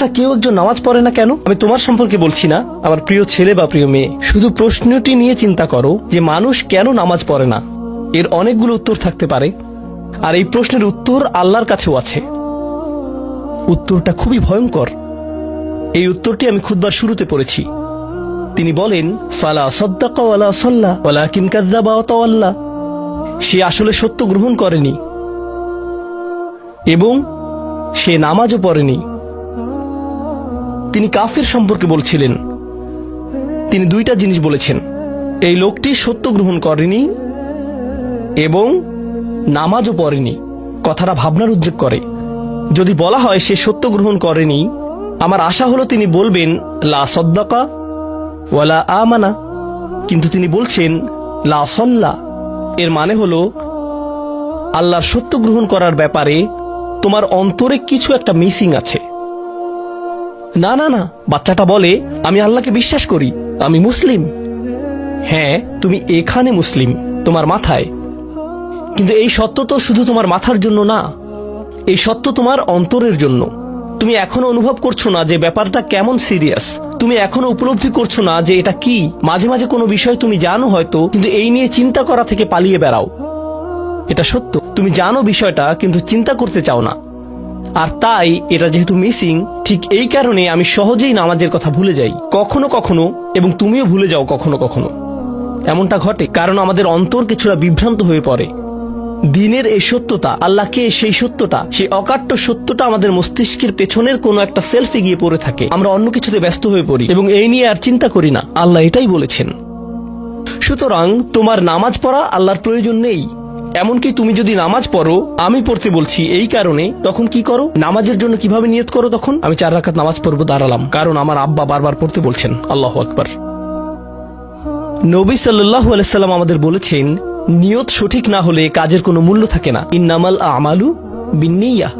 আচ্ছা, কেউ একজন নামাজ পড়ে না কেন? আমি তোমার সম্পর্কে বলছি না, আমার প্রিয় ছেলে বা প্রিয় মেয়ে। শুধু প্রশ্নটি নিয়ে চিন্তা করো যে মানুষ কেন নামাজ পড়ে না। এর অনেকগুলো উত্তর থাকতে পারে, আর এই প্রশ্নের উত্তর আল্লাহর কাছেও আছে। উত্তরটা খুবই ভয়ঙ্কর। এই উত্তরটি আমি খুতবার শুরুতে পড়েছি। তিনি বলেন, ফালা সাদ্দাকা ওয়ালা সাল্লা ওয়ালাকিন কাযযাবা ওয়া তাওয়াল্লা। সে আসলে সত্য গ্রহণ করেনি এবং সে নামাজও পড়েনি। তিনি কাফের সম্পর্কে বলছিলেন। তিনি দুইটা জিনিস বলেছেন, এই লোকটি সত্য গ্রহণ করেনি এবং নামাজও পড়েনি। কথাটা ভাবনার উদ্রেক করে। যদি বলা হয় সে সত্য গ্রহণ করেনি, আমার আশা হলো তিনি বলবেন লা সাদ্দাকা ওয়ালা আমানা, কিন্তু তিনি বলছেন লা সাল্লা। এর মানে হলো আল্লাহর সত্য গ্রহণ করার ব্যাপারে তোমার অন্তরে কিছু একটা মিসিং আছে। না না না, বাচ্চাটা বলে আমি আল্লাহকে বিশ্বাস করি, আমি মুসলিম। হ্যাঁ, তুমি এখানে মুসলিম, তোমার মাথায়। কিন্তু এই সত্য তো শুধু তোমার মাথার জন্য না, এই সত্য তোমার অন্তরের জন্য। তুমি এখনো অনুভব করছো না যে ব্যাপারটা কেমন সিরিয়াস। তুমি এখনো উপলব্ধি করছো না যে এটা কি। মাঝে মাঝে কোনো বিষয় তুমি জানো হয়তো, কিন্তু এই নিয়ে চিন্তা করা থেকে পালিয়ে বেড়াও। এটা সত্য, তুমি জানো বিষয়টা কিন্তু চিন্তা করতে চাও না। আর তাই এটা যেহেতু মিসিং, ঠিক এই কারণে আমি সহজেই নামাজের কথা ভুলে যাই কখনো কখনো, এবং তুমিও ভুলে যাও কখনো কখনো। এমনটা ঘটে কারণ আমাদের অন্তর কিছুটা বিভ্রান্ত হয়ে পড়ে। দিনের এই সত্যতা, আল্লাহকে সেই সত্যটা, সেই অকাট্য সত্যটা আমাদের মস্তিষ্কের পেছনের কোনো একটা সেলফে গিয়ে পড়ে থাকে। আমরা অন্য কিছুতে ব্যস্ত হয়ে পড়ি এবং এই নিয়ে আর চিন্তা করি না। আল্লাহ এটাই বলেছেন। সুতরাং তোমার নামাজ পড়া আল্লাহর প্রয়োজন নেই। এমনকি তুমি যদি নামাজ পড়ো, আমি পড়তে বলছি এই কারণে, তখন কি করো? নামাজের জন্য কিভাবে নিয়ত করো? তখন আমি 4 রাকাত নামাজ পড়বো, দাঁড়ালাম, কারণ আমার আব্বা বারবার পড়তে বলছেন। আল্লাহু আকবার। নবী সাল্লাল্লাহু আলাইহি সাল্লাম আমাদের বলেছেন, নিয়ত সঠিক না হলে কাজের কোনো মূল্য থাকে না। ইন্নামাল আমালু বিন্নিয়াহ,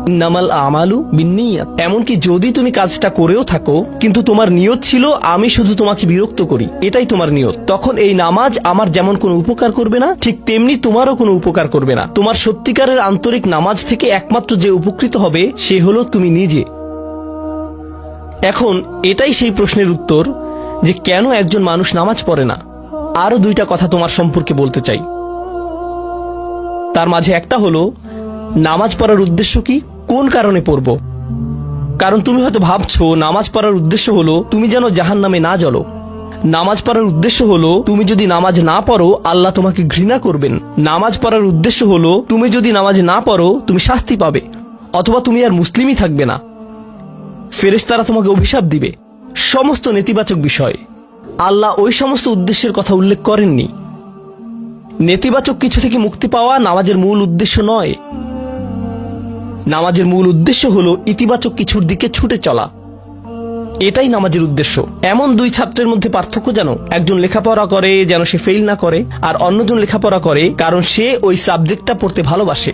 ইন্নামাল আমালু বিন্নিয়াত। এমনকি যদি তুমি কাজটা করেও থাকো কিন্তু তোমার নিয়ত ছিল আমি শুধু তোমাকে বিরক্ত করি, এটাই তোমার নিয়ত, তখন এই নামাজ আমার যেমন কোনো উপকার করবে না, ঠিক তেমনি তোমারও কোনো উপকার করবে না। তোমার সত্যিকারের আন্তরিক নামাজ থেকে একমাত্র যে উপকৃত হবে সে হলো তুমি নিজে। এখন এটাই সেই প্রশ্নের উত্তর যে কেন একজন মানুষ নামাজ পড়ে না। আরো 2টা কথা তোমার সম্পর্কে বলতে চাই। তার মাঝে একটা হলো নামাজ পড়ার উদ্দেশ্য কি, কোন কারণে পড়ব। কারণ তুমি হয়তো ভাবছো নামাজ পড়ার উদ্দেশ্য হলো তুমি যেন জাহান্নামে না জ্বলো। নামাজ পড়ার উদ্দেশ্য হলো তুমি যদি নামাজ না পড়ো আল্লাহ তোমাকে ঘৃণা করবেন। নামাজ পড়ার উদ্দেশ্য হলো তুমি যদি নামাজ না পড়ো তুমি শাস্তি পাবে, অথবা তুমি আর মুসলিমই থাকবে না, ফেরেশতারা তোমাকে অভিশাপ দিবে। সমস্ত নেতিবাচক বিষয়। আল্লাহ ওই সমস্ত উদ্দেশ্যের কথা উল্লেখ করেননি। নেতিবাচক কিছু থেকে মুক্তি পাওয়া নামাজের মূল উদ্দেশ্য নয়। নামাজের মূল উদ্দেশ্য হলো ইতিবাচক কিছুর দিকে ছুটে চলা, এটাই নামাজের উদ্দেশ্য। এমন 2 ছাত্রের মধ্যে পার্থক্য যেন একজন লেখাপড়া করে যেন সে ফেল না করে, আর অন্যজন লেখাপড়া করে কারণ সে ওই সাবজেক্টটা পড়তে ভালোবাসে।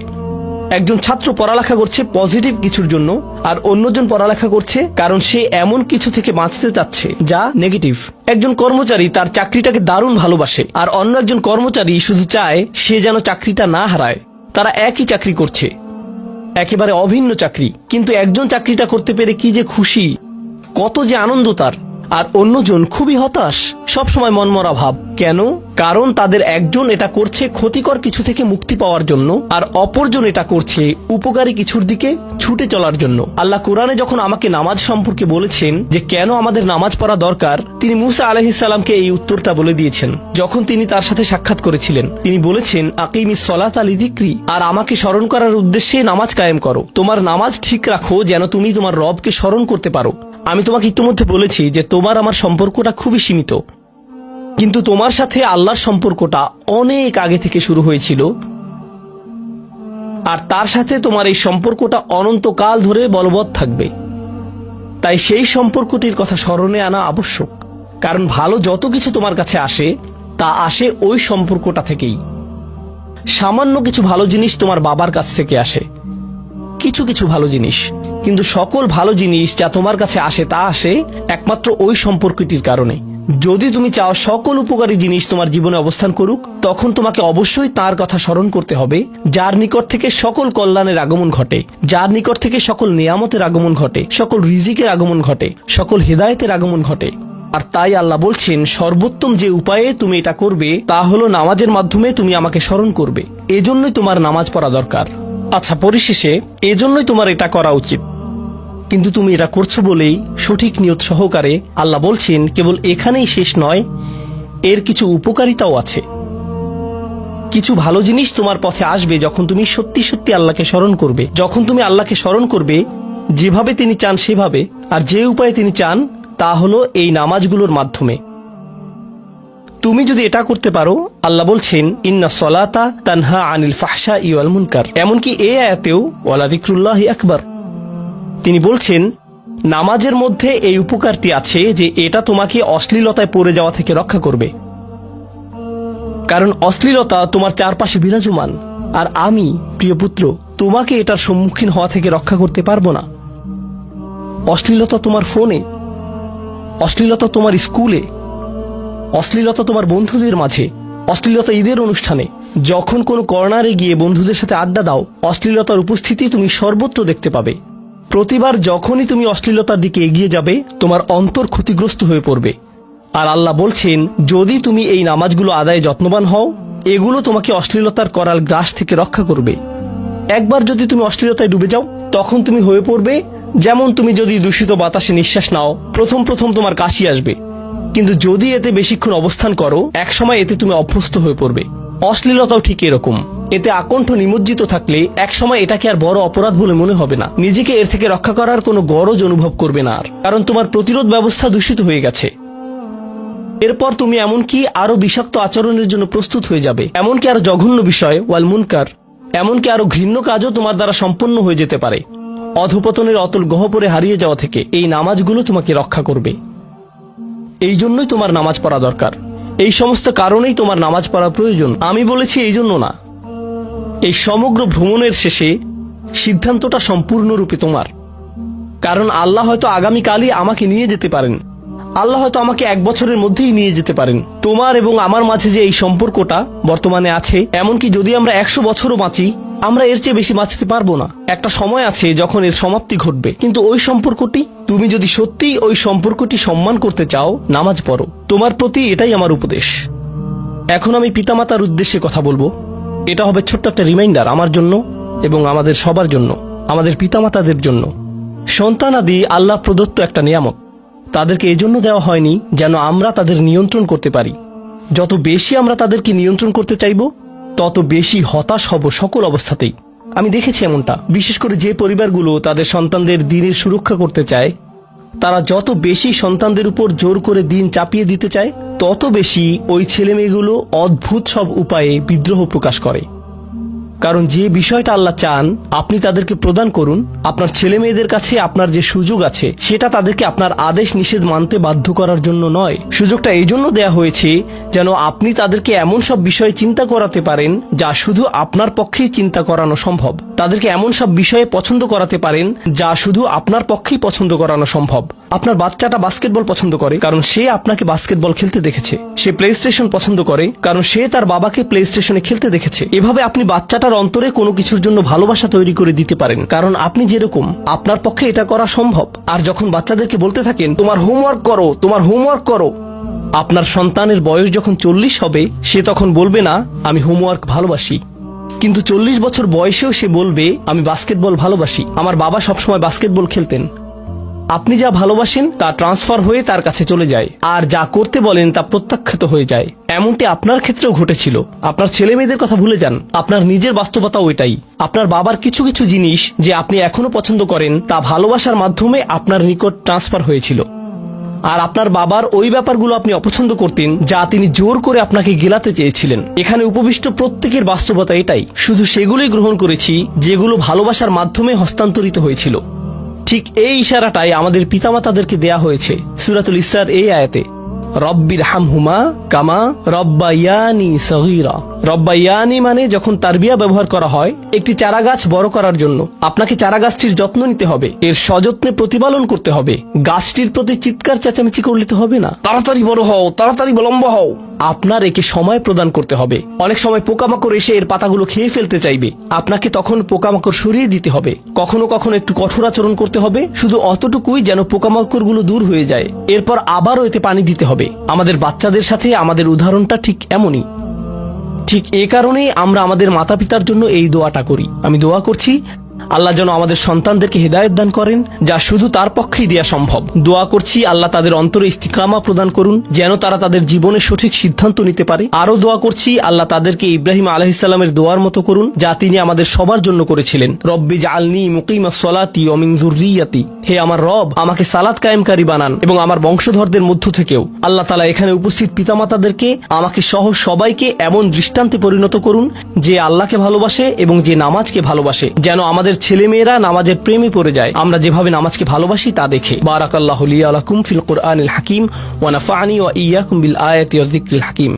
একজন ছাত্র পড়ালেখা করছে পজিটিভ কিছুর জন্য, আর অন্যজন পড়ালেখা করছে কারণ সে এমন কিছু থেকে বাঁচতে চাচ্ছে যা নেগেটিভ। একজন কর্মচারী তার চাকরিটাকে দারুণ ভালোবাসে, আর অন্য একজন কর্মচারী শুধু চায় সে যেন চাকরিটা না হারায়। তারা একই চাকরি করছে, একেবারে অভিন্ন চাকরি, কিন্তু একজন চাকরিটা করতে পেরে কি যে খুশি, কত যে আনন্দ তার, আর অন্যজন খুবই হতাশ, সবসময় মনমরা ভাব। কেন? কারণ তাদের একজন এটা করছে ক্ষতিকর কিছু থেকে মুক্তি পাওয়ার জন্য, আর অপরজন এটা করছে উপকারী কিছুর দিকে ছুটে চলার জন্য। আল্লাহ কোরআনে যখন আমাকে নামাজ সম্পর্কে বলেছেন যে কেন আমাদের নামাজ পড়া দরকার, তিনি মুসা আলাইহিস সালামকে এই উত্তরটা বলে দিয়েছেন। যখন তিনি তার সাথে সাক্ষাৎ করেছিলেন তিনি বলেছেন, আকিমিস সলাতা লিযিকরি, আর আমাকে স্মরণ করার উদ্দেশ্যে নামাজ কায়েম করো। তোমার নামাজ ঠিক রাখো যেন তুমি তোমার রবকে স্মরণ করতে পারো। আমি তোমাকে ইতিমধ্যে বলেছি যে তোমার আমার সম্পর্কটা খুবই সীমিত, কিন্তু তোমার সাথে আল্লাহর সম্পর্কটা অনেক আগে থেকে শুরু হয়েছিল, আর তার সাথে তোমার এই সম্পর্কটা অনন্তকাল ধরে বলবৎ থাকবে। তাই সেই সম্পর্কটির কথা স্মরণে আনা আবশ্যক, কারণ ভালো যত কিছু তোমার কাছে আসে তা আসে ওই সম্পর্কটা থেকেই। সামান্য কিছু ভালো জিনিস তোমার বাবার কাছ থেকে আসে, কিছু কিছু ভালো জিনিস, কিন্তু সকল ভালো জিনিস যা তোমার কাছে আসে তা আসে একমাত্র ওই সম্পর্কটির কারণে, যদি তুমি চাও সকল উপকারী জিনিস তোমার জীবনে অবস্থান করুক, তখন তোমাকে অবশ্যই তার কথা স্মরণ করতে হবে, যার নিকট থেকে সকল কল্যাণের আগমন ঘটে, যার নিকট থেকে সকল নিয়ামতের আগমন ঘটে, সকল রিজিকের আগমন ঘটে, সকল হেদায়েতের আগমন ঘটে। আর তাই আল্লাহ বলছেন, সর্বোত্তম যে উপায়ে তুমি এটা করবে তা হলো নামাজের মাধ্যমে তুমি আমাকে স্মরণ করবে। এজন্যই তোমার নামাজ পড়া দরকার। আচ্ছা, পরিশেষে এজন্যই তোমার এটা করা উচিত। কিন্তু তুমি এটা করছো বলেই সঠিক নিয়ত সহকারে আল্লাহ বলছেন, কেবল এখানেই শেষ নয়, এর কিছু উপকারিতাও আছে। কিছু ভালো জিনিস তোমার পথে আসবে যখন তুমি সত্যি সত্যি আল্লাহকে স্মরণ করবে। যখন তুমি আল্লাহকে স্মরণ করবে যেভাবে তিনি চান সেভাবে, আর যে উপায়ে তিনি চান তা হলো এই নামাজগুলোর মাধ্যমে। তুমি যদি এটা করতে পারো, আল্লাহ বলছেন, ইন্না সলাতা তানহা আনিল ফাহশাই ওয়াল মুনকার। এমনকি এই আয়াতেও ওয়ালা যিকরুল্লাহি আকবার, তিনি বলছেন নামাজের মধ্যে এই উপকারটি আছে যে এটা তোমাকে অশ্লীলতায় পড়ে যাওয়া থেকে রক্ষা করবে। কারণ অশ্লীলতা তোমার চারপাশে বিরাজমান, আর আমি প্রিয় পুত্র তোমাকে এটার সম্মুখীন হওয়া থেকে রক্ষা করতে পারবো না। অশ্লীলতা তোমার ফোনে, অশ্লীলতা তোমার স্কুলে, অশ্লীলতা তোমার বন্ধুদের মাঝে, অশ্লীলতা ঈদের অনুষ্ঠানে, যখন কোনো কর্নারে গিয়ে বন্ধুদের সাথে আড্ডা দাও, অশ্লীলতার উপস্থিতি তুমি সর্বত্র দেখতে পাবে। প্রতিবার যখনই তুমি অশ্লীলতার দিকে এগিয়ে যাবে, তোমার অন্তর ক্ষতিগ্রস্ত হয়ে পড়বে। আর আল্লাহ বলছেন, যদি তুমি এই নামাজগুলো আদায়ে যত্নবান হও, এগুলো তোমাকে অশ্লীলতার করাল গ্রাস থেকে রক্ষা করবে। একবার যদি তুমি অশ্লীলতায় ডুবে যাও, তখন তুমি হয়ে পড়বে যেমন তুমি যদি দূষিত বাতাসে নিঃশ্বাস নাও, প্রথম প্রথম তোমার কাশি আসবে, কিন্তু যদি এতে বেশিক্ষণ অবস্থান করো, একসময় এতে তুমি অভ্যস্ত হয়ে পড়বে। অশ্লীলতাও ঠিক এরকম। এতে আকণ্ঠ নিমজ্জিত থাকলে একসময় এটাকে আর বড় অপরাধ বলে মনে হবে না। নিজেকে এর থেকে রক্ষা করার কোনো গরজ অনুভব করবে না আর, কারণ তোমার প্রতিরোধ ব্যবস্থা দূষিত হয়ে গেছে। এরপর তুমি এমনকি আরো বিষাক্ত আচরণের জন্য প্রস্তুত হয়ে যাবে, এমনকি আরো জঘন্য বিষয় ওয়াল মুনকার, এমনকি আরো ঘৃণ্য কাজও তোমার দ্বারা সম্পন্ন হয়ে যেতে পারে। অধঃপতনের অতল গহ্বরে হারিয়ে যাওয়া থেকে এই নামাজগুলো তোমাকে রক্ষা করবে। এই জন্যই তোমার নামাজ পড়া দরকার। এই সমস্ত কারণেই তোমার নামাজ পড়া প্রয়োজন। আমি বলেছি এই জন্য না। এই সমগ্র ভ্রমণের শেষে সিদ্ধান্তটা সম্পূর্ণরূপে তোমার। কারণ আল্লাহ হয়তো আগামীকালই আমাকে নিয়ে যেতে পারেন, আল্লাহ হয়তো আমাকে 1 বছরের মধ্যেই নিয়ে যেতে পারেন। তোমার এবং আমার মাঝে যে এই সম্পর্কটা বর্তমানে আছে, এমনকি যদি আমরা 100 বছরও বাঁচি, আমরা এর চেয়ে বেশি বাঁচতে পারবো না। একটা সময় আছে যখন এর সমাপ্তি ঘটবে। কিন্তু ওই সম্পর্কটি, তুমি যদি সত্যিই ওই সম্পর্কটি সম্মান করতে চাও, নামাজ পড়ো। তোমার প্রতি এটাই আমার উপদেশ। এখন আমি পিতামাতার উদ্দেশ্যে কথা বলবো। এটা হবে ছোট্ট একটা রিমাইন্ডার আমার জন্য এবং আমাদের সবার জন্য, আমাদের পিতামাতাদের জন্য। সন্তানাদি আল্লাহ প্রদত্ত একটা নিয়ামত। তাদেরকে এজন্য দেওয়া হয়নি যেন আমরা তাদের নিয়ন্ত্রণ করতে পারি। যত বেশি আমরা তাদেরকে নিয়ন্ত্রণ করতে চাইব, তত বেশি হতাশ হব সকল অবস্থাতেই। আমি দেখেছি এমনটা, বিশেষ করে যে পরিবারগুলো তাদের সন্তানদের দিনের সুরক্ষা করতে চায়, তারা যত বেশি সন্তানদের উপর জোর করে দিন চাপিয়ে দিতে চায়, তত বেশি ওই ছেলেমেয়েগুলো অদ্ভুত সব উপায়ে বিদ্রোহ প্রকাশ করে। কারণ যে বিষয়টা আল্লাহ চান আপনি তাদেরকে প্রদান করুন, আপনার ছেলে মেয়েদের কাছে আপনার যে সুযোগ আছে সেটা তাদেরকে আপনার আদেশ নিষেধ মানতে বাধ্য করার জন্য নয়। সুযোগটা এই জন্য দেয়া হয়েছে যেন আপনি তাদেরকে এমন সব বিষয়ে চিন্তা করাতে পারেন যা শুধু আপনার পক্ষেই চিন্তা করানো সম্ভব। তাদেরকে এমন সব বিষয়ে পছন্দ করাতে পারেন যা শুধু আপনার পক্ষেই পছন্দ করানো সম্ভব। আপনার বাচ্চাটা বাস্কেটবল পছন্দ করে কারণ সে আপনাকে বাস্কেটবল খেলতে দেখেছে। সে প্লে স্টেশন পছন্দ করে কারণ সে তার বাবাকে প্লে স্টেশনে খেলতে দেখেছে। এভাবে আপনি বাচ্চাটার অন্তরে কোনো কিছুর জন্য ভালোবাসা তৈরি করে দিতে পারেন, কারণ আপনি যেরকম, আপনার পক্ষে এটা করা সম্ভব। আর যখন বাচ্চাদেরকে বলতে থাকেন তোমার হোমওয়ার্ক করো, তোমার হোমওয়ার্ক করো, আপনার সন্তানের বয়স যখন 40 হবে, সে তখন বলবে না আমি হোমওয়ার্ক ভালোবাসি, কিন্তু 40 বছর বয়সেও সে বলবে আমি বাস্কেটবল ভালোবাসি, আমার বাবা সবসময় বাস্কেটবল খেলতেন। আপনি যা ভালোবাসেন তা ট্রান্সফার হয়ে তার কাছে চলে যায়, আর যা করতে বলেন তা প্রত্যাখ্যাত হয়ে যায়। এমনটি আপনার ক্ষেত্রেও ঘটেছিল। আপনার ছেলে মেয়েদের কথা ভুলে যান, আপনার নিজের বাস্তবতা ওইটাই। আপনার বাবার কিছু কিছু জিনিস যে আপনি এখনো পছন্দ করেন তা ভালোবাসার মাধ্যমে আপনার নিকট ট্রান্সফার হয়েছিল, আর আপনার বাবার ওই ব্যাপারগুলো আপনি অপছন্দ করতেন যা তিনি জোর করে আপনাকে গেলাতে চেয়েছিলেন। এখানে উপবিষ্ট প্রত্যেকের বাস্তবতা এটাই, শুধু সেগুলোই গ্রহণ করেছি যেগুলো ভালোবাসার মাধ্যমে হস্তান্তরিত হয়েছিল। ঠিক এই ইশারাটাই আমাদের পিতামাতাদেরকে দেয়া হয়েছে সূরাতুল ইসরার এই আয়াতে, রব্বির হামহুমা কামা রব্বায়ানি সগীরা। রব্বাইয়ানি মানে যখন তারবিয়া ব্যবহার করা হয় একটি চারা গাছ বড় করার জন্য আপনাকে চারা গাছটির যত্ন নিতে হবে, এর সযত্নে প্রতিপালন করতে হবে। গাছটির প্রতি চিৎকার চেঁচামেচি করলে তো হবে না, তাড়াতাড়ি বড় হও, তাড়াতাড়ি লম্বা হও। আপনার একে সময় প্রদান করতে হবে। অনেক সময় পোকামাকড় এসে এর পাতাগুলো খেয়ে ফেলতে চাইবে, আপনাকে তখন পোকামাকড় সরিয়ে দিতে হবে। কখনো কখনো একটু কঠোর আচরণ করতে হবে, শুধু অতটুকুই যেন পোকামাকড়গুলো দূর হয়ে যায়। এরপর আবারও এতে পানি দিতে হবে। আমাদের বাচ্চাদের সাথে আমাদের উদাহরণটা ঠিক এমনই। ঠিক এ কারণেই আমরা আমাদের মাতা পিতার জন্য এই দোয়াটা করি। আমি দোয়া করছি আল্লাহ যেন আমাদের সন্তানদেরকে হেদায়েত দান করেন, যা শুধু তার পক্ষেই দেয়া সম্ভব। দোয়া করছি আল্লাহ তাদের অন্তরে ইস্তিকামা প্রদান করুন, যেন তারা তাদের জীবনে সঠিক সিদ্ধান্ত নিতে পারে। আরো দোয়া করছি আল্লাহ তাদেরকে ইব্রাহিম আলাইহিস সালামের দোয়ার মতো করুন, যা তিনি আমাদের সবার জন্য করেছিলেন। রব্বি জাআলনি মুকিমাস সলাতি ওয়া মিন যুররিয়াতি, হে আমার রব, আমাকে সালাত কায়েমকারী বানান এবং আমার বংশধরদের মধ্য থেকেও। আল্লাহ তাআলা এখানে উপস্থিত পিতামাতাদেরকে, আমাকে সহ সবাইকে এমন দৃষ্টান্তে পরিণত করুন যে আল্লাহকে ভালোবাসে এবং যে নামাজকে ভালোবাসে, যেন আমাদের ছেলেমেয়েরা নামাজের প্রেমে পড়ে যায় আমরা যেভাবে নামাজকে ভালোবাসি তা দেখে। বারাকাল্লাহু লি ওয়া লাকুম ফিল কুরআনিল হাকিম ওয়া নাফা'নি ওয়া ইয়্যাকুম বিল আয়াতি ওয়াজ যিকরিল হাকিম।